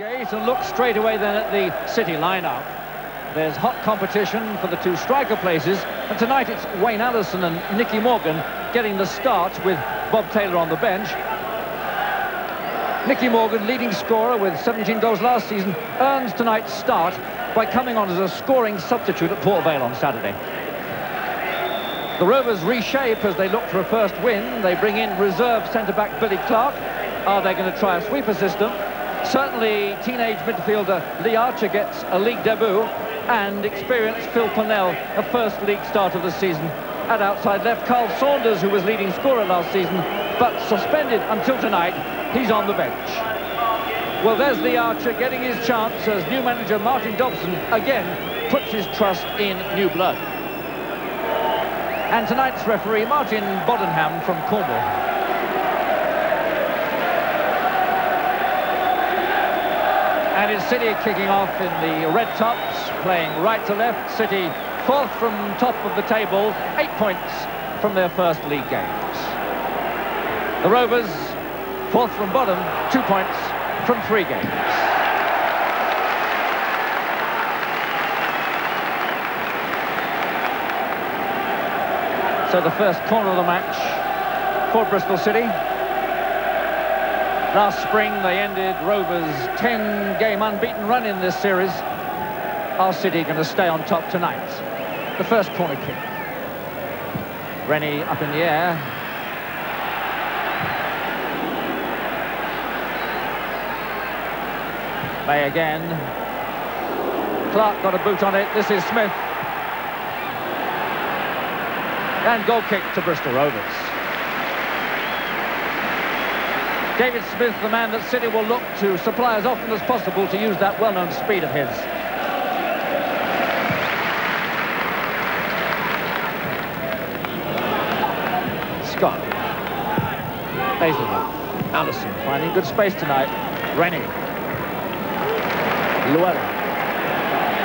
gate and look straight away then at the City line-up. There's hot competition for the two striker places, and tonight it's Wayne Allison and Nicky Morgan getting the start with Bob Taylor on the bench. Nicky Morgan, leading scorer with 17 goals last season, earns tonight's start by coming on as a scoring substitute at Port Vale on Saturday. The Rovers reshape as they look for a first win. They bring in reserve centre-back Billy Clark. Are they going to try a sweeper system? Certainly teenage midfielder Lee Archer gets a league debut, and experienced Phil Purnell a first league start of the season. At outside left, Carl Saunders, who was leading scorer last season, but suspended until tonight, he's on the bench. Well, there's Lee Archer getting his chance as new manager Martin Dobson again puts his trust in new blood. And tonight's referee, Martin Bodenham from Cornwall. And it's City kicking off in the red tops, playing right to left. City fourth from top of the table, 8 points from their first league games. The Rovers, fourth from bottom, 2 points from 3 games. So the first corner of the match for Bristol City. Last spring they ended Rovers' 10-game unbeaten run in this series. Are City going to stay on top tonight? The first corner kick. Rennie up in the air. May again. Clark got a boot on it. This is Smith. And goal kick to Bristol Rovers. David Smith, the man that City will look to supply as often as possible to use that well-known speed of his. Scott. Hazelwood. Allison finding good space tonight. Rennie. Llewellyn.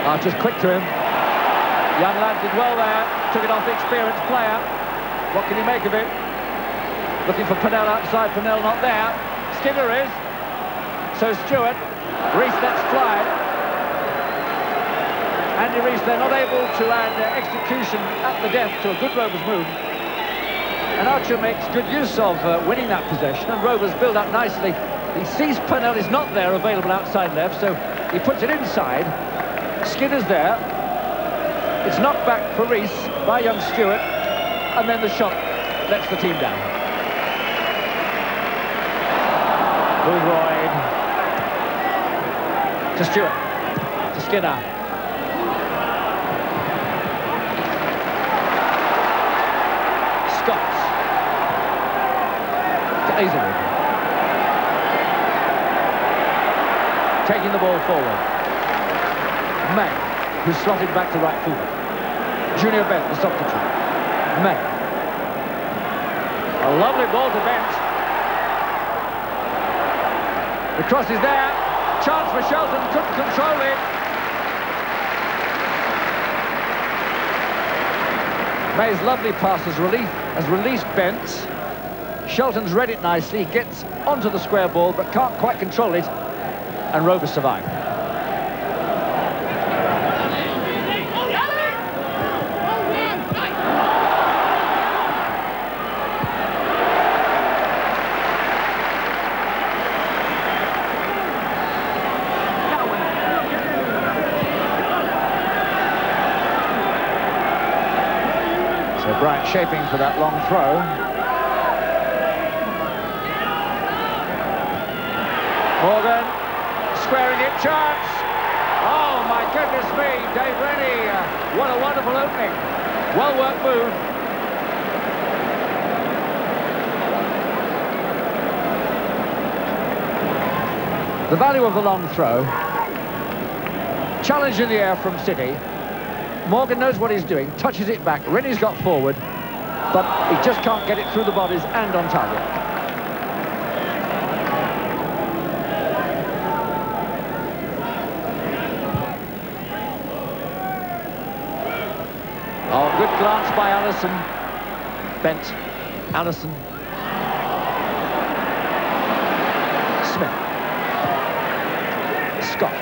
Archer's quick to him. Young lad did well there. Took it off the experienced player. What can he make of it? Looking for Purnell outside. Purnell not there. Skinner is. So Stewart. Rees lets fly. Andy Rees, they're not able to add execution at the death to a good Rovers move. And Archer makes good use of winning that possession, and Rovers build up nicely. He sees Purnell is not there available outside left, so he puts it inside. Skinner's there. It's knocked back for Rees by young Stewart, and then the shot lets the team down. Boothroyd to Stewart, to Skinner. Scott to Hazelwood. Taking the ball forward. May, who's slotted back to right fullback. Junior Bent, the substitute. May. A lovely ball to Bent. The cross is there. Chance for Shelton, couldn't control it. May's lovely pass has released Bent. Shelton's read it nicely, gets onto the square ball but can't quite control it, and Rovers survive. So Bryant shaping for that long throw. Morgan, squaring it, chance! Oh, my goodness me, Dave Rennie, what a wonderful opening. Well-worked move. The value of the long throw. Challenge in the air from City. Morgan knows what he's doing, touches it back. Rennie's got forward, but he just can't get it through the bodies and on target. Oh, good glance by Allison. Bent. Allison. Smith. Scott.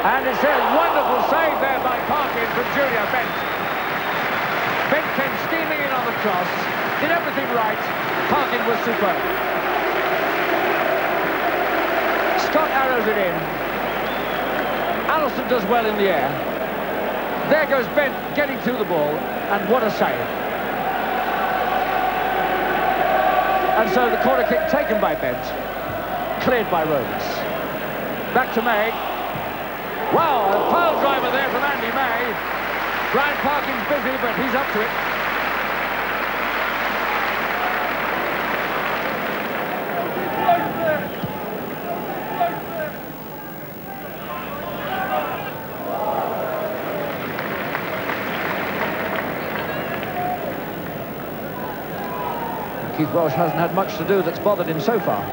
And it's a wonderful save there by Parkin from Junior Bent. Bent came steaming in on the cross, did everything right. Parkin was superb. Scott arrows it in. Allison does well in the air. There goes Bent getting to the ball, and what a save. And so the corner kick taken by Bent, cleared by Rovers. Back to May. Wow, a pile driver there from Andy May. Brian Parkin's busy, but he's up to it. Keith Welsh hasn't had much to do that's bothered him so far.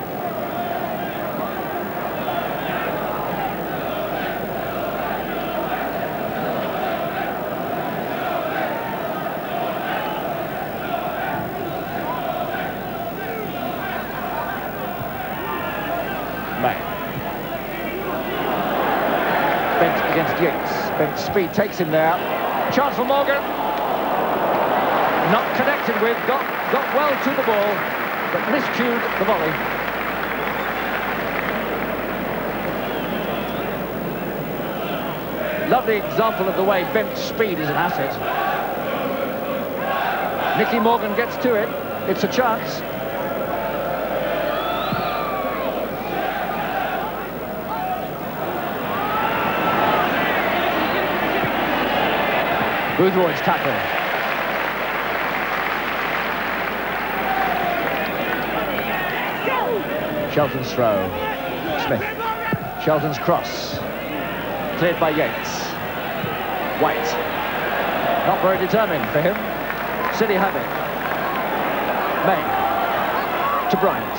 May. Bent against Yates. Bent's speed takes him there. Chance for Morgan. Not connected with, got well to the ball, but miscued the volley. Lovely example of the way Bent's speed is an asset. Nicky Morgan gets to it. It's a chance. Boothroyd's tackle. Shelton's throw. Smith. Shelton's cross. Cleared by Yates. White. Not very determined for him. City have it. May. To Bryant.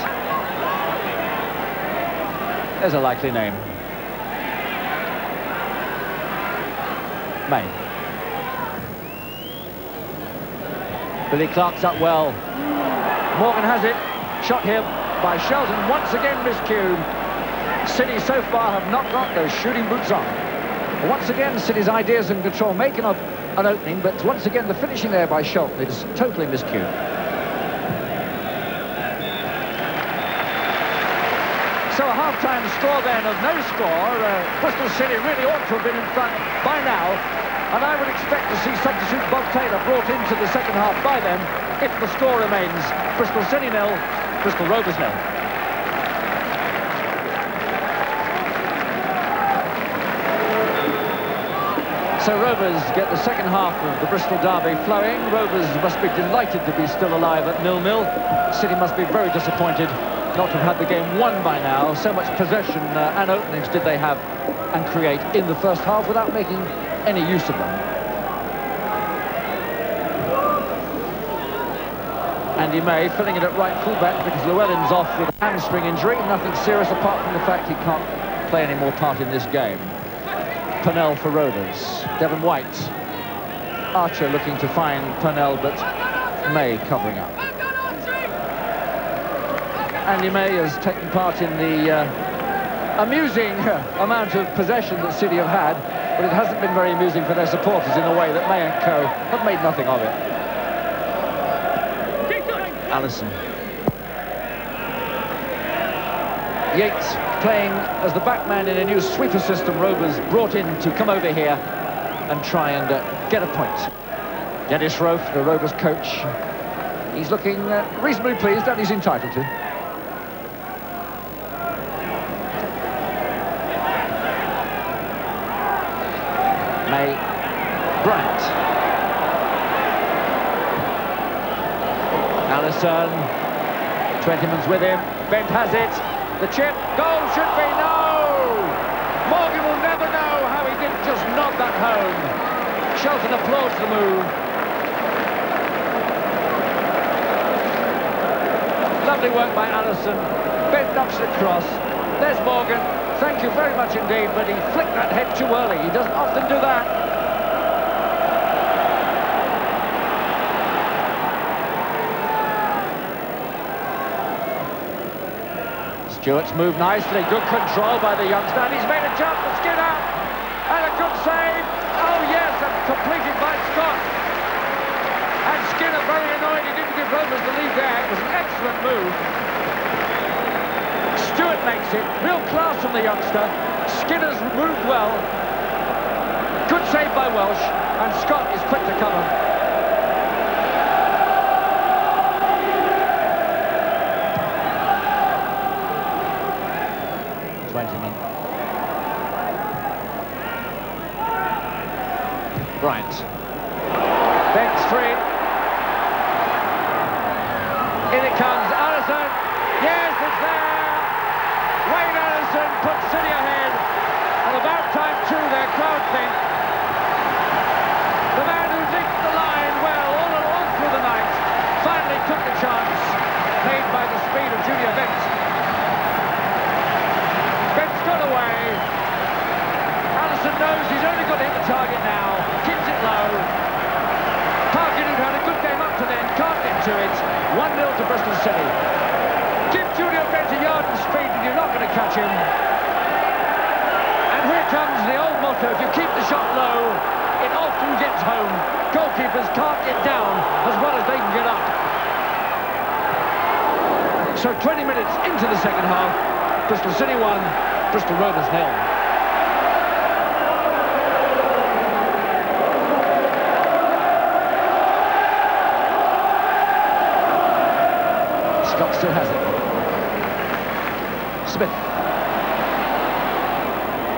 There's a likely name. May. Billy Clark's up well. Morgan has it. Shot here by Shelton, once again miscued. City so far have not got those shooting boots on. Once again, City's ideas and control making of an opening, but once again the finishing there by Shelton is totally miscued. So a half-time score then of no score. Bristol City really ought to have been in front by now, and I would expect to see substitute Bob Taylor brought into the second half by then if the score remains Bristol City 0, Bristol Rovers 0. So Rovers get the second half of the Bristol derby flowing. Rovers must be delighted to be still alive at 0-0. City must be very disappointed not to have had the game won by now. So much possession and openings did they have and create in the first half without making any use of them. Andy May filling it at right fullback because Llewellyn's off with a hamstring injury. Nothing serious apart from the fact he can't play any more part in this game. Purnell for Rovers. Devon White. Archer looking to find Purnell, but May covering up. Andy May has taken part in the amusing amount of possession that City have had, but it hasn't been very amusing for their supporters in a way that May and co have made nothing of it. Allison. Yates playing as the backman in a new sweeper system Rovers brought in to come over here and try and get a point. Dennis Rofe, the Rovers coach, he's looking reasonably pleased, and he's entitled to. May. Bryant. Allison. Twentyman's with him. Bent has it. The chip. Goal should be no! Morgan will never know how he didn't just nod that home. Shelton applauds the move. Lovely work by Allison. Bent knocks it across. There's Morgan. Thank you very much indeed, but he flicked that head too early. He doesn't often do that. Stewart's moved nicely, good control by the youngster, and he's made a jump for Skinner, and a good save. Oh yes, and completed by Scott. And Skinner very annoyed, he didn't give Rovers the lead there. It was an excellent move. Stewart makes it, real class from the youngster. Skinner's moved well. Good save by Welsh, and Scott is quick to cover. Bryant. Bench free. In it comes, Allison. Yes, it's there. Wayne Allison puts City ahead. And about time too, their crowd think. The man who linked the line well all through the night finally took the chance made by the speed of Junior Bent. Bent's got away. Allison knows he's only got to hit the target now. Keeps it low. Parkin, who'd had a good game up to then, can't get to it. 1-0 to Bristol City. Give Junior Bent a yard and speed and you're not going to catch him. And here comes the old motto, if you keep the shot low, it often gets home. Goalkeepers can't get down as well as they can get up. So 20 minutes into the second half, Bristol City 1, Bristol Rovers 0. Scott still has it. Smith.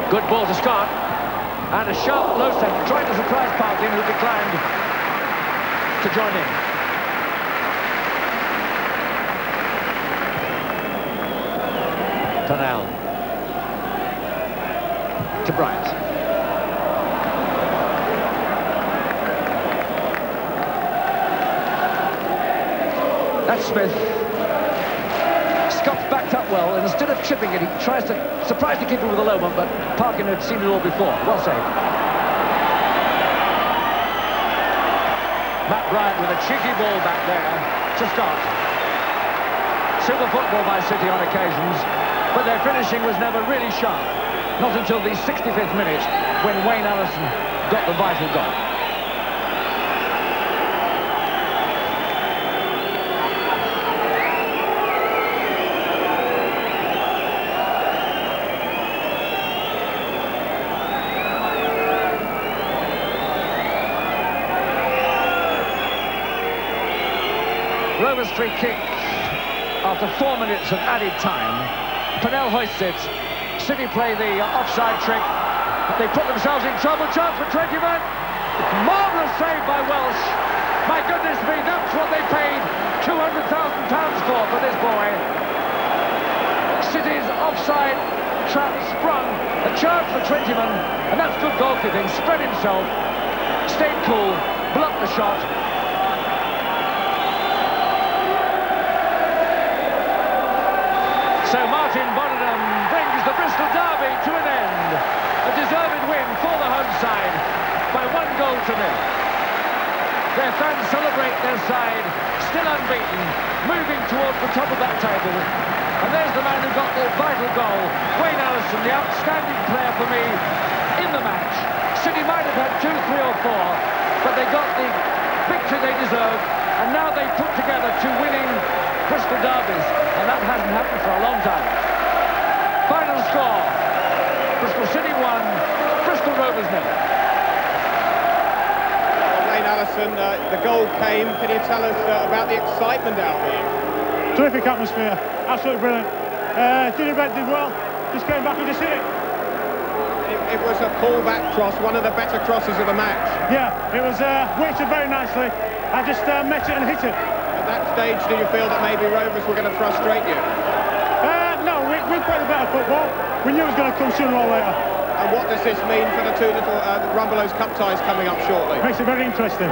Good ball to Scott. And a sharp low step, trying to surprise Parkin, who declined to join in. Tunnell. To Bryant. That's Smith. Scott's backed up well, and instead of chipping it, he tries to surprise the keeper with a low one, but Parkin had seen it all before. Well saved. Matt Bryant with a cheeky ball back there to Scott. Super football by City on occasions, but their finishing was never really sharp. Not until the 65th minute, when Wayne Allison got the vital goal. Rovers free kick after 4 minutes of added time. Pennell hoists it. City play the offside trick. They put themselves in trouble. Chance for Twentyman. Marvellous save by Welsh. My goodness me, that's what they paid £200,000 for this boy. City's offside trap sprung. A chance for Twentyman, and that's good goalkeeping. Spread himself, stayed cool, blocked the shot. So Martin Bonham brings the Bristol derby to an end. A deserved win for the home side by 1-0. Their fans celebrate their side, still unbeaten, moving towards the top of that table. And there's the man who got the vital goal, Wayne Allison, the outstanding player for me in the match. City might have had 2, 3 or 4, but they got the victory they deserved, and now they put together 2 winning Bristol derbies, and that hasn't happened for a long time. Final score, Bristol City 1, Bristol Rovers 0. Wayne Allison, the goal came. Can you tell us about the excitement out here? Terrific atmosphere, absolutely brilliant. Junior Bent did well, just came back and just hit it. It was a pull-back cross, one of the better crosses of the match. Yeah, it was weighted very nicely. I just met it and hit it. At that stage, do you feel that maybe Rovers were going to frustrate you? No, we played a better football. We knew it was going to come sooner or later. And what does this mean for the 2 little Rumbelows Cup ties coming up shortly? Makes it very interesting.